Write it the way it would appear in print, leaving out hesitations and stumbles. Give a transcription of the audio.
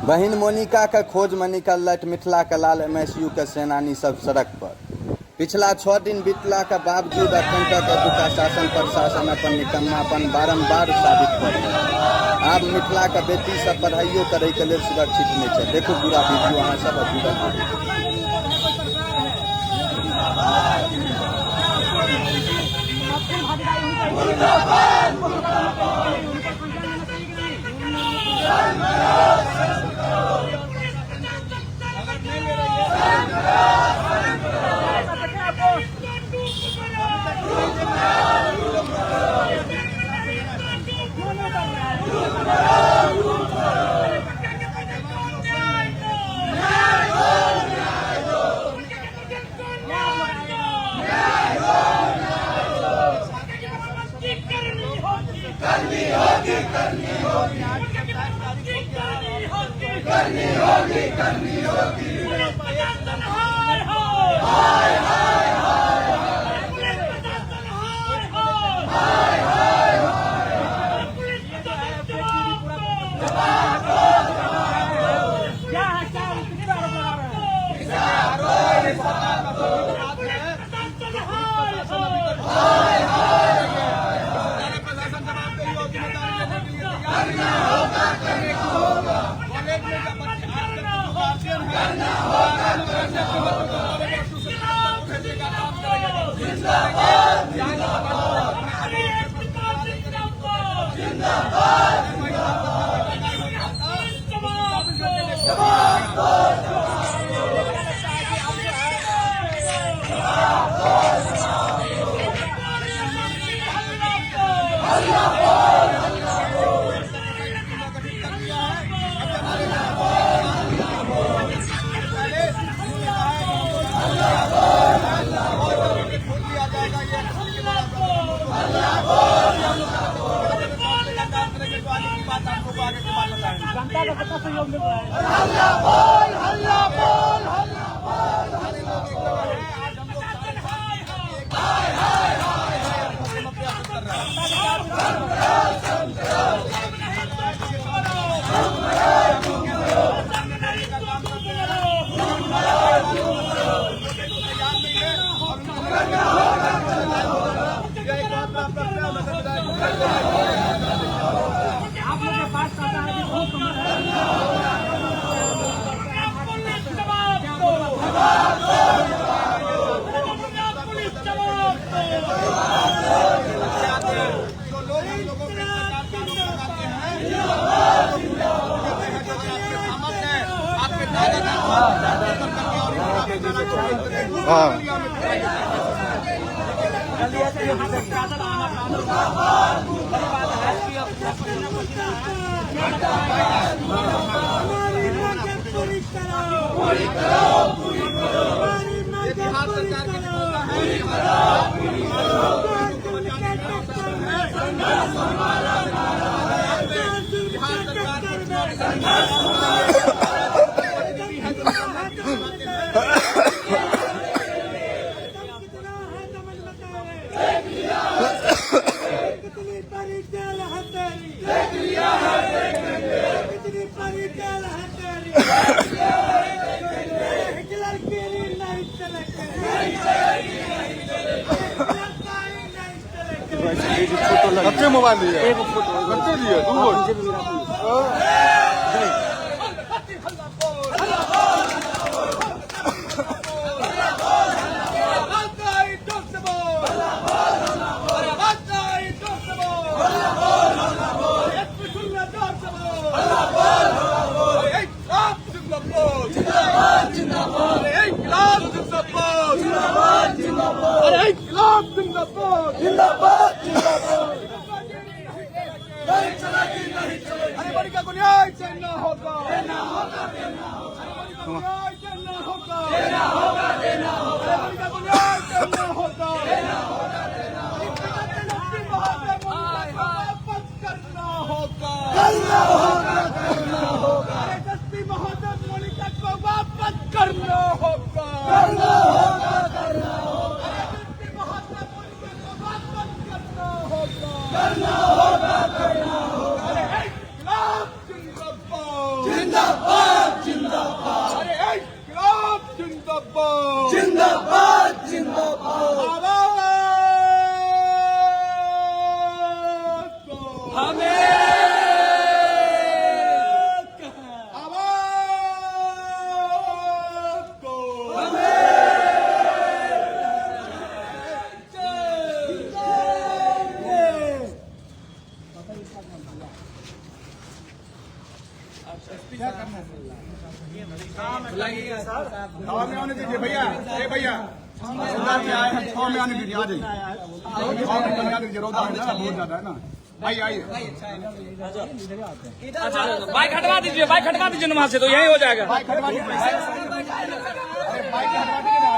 बहिन मोनिका के खोज में निकलत मिथिला के लाल MSU के सेनानी सब सड़क पर। पिछला 6 दिन बीतला के बावजूद अखन तक एतुका शासन प्रशासन अपन निकम्मापन बारंबार साबित कर आब मिथिला के बेटी सब पढ़ाइयो करे के लिए सुरक्षित नहीं है। देखो पूरा वीडियो अहाँ सब जनता का कितना सहयोग मिल रहा है? बच्चे मोबाइल लिए बच्चे लिए जिंदाबाद जिंदाबाद जिंदाबाद जिंदाबाद आवाज दो। हमें आवाज दो। हवा में आने दीजिए भैया, ए भैया, सरदार जी आए हैं, छाव में आने दीजिए, आ जाइए। छाव में आने दीजिए, रौदा है ना, बहुत ज्यादा है ना। आइए आइए। अच्छा बाइक हटवा दीजिए ना वहाँ से, तो यही हो जाएगा। बाइक हटवा दीजिए। अरे बाइक हटवा दीजिए ना।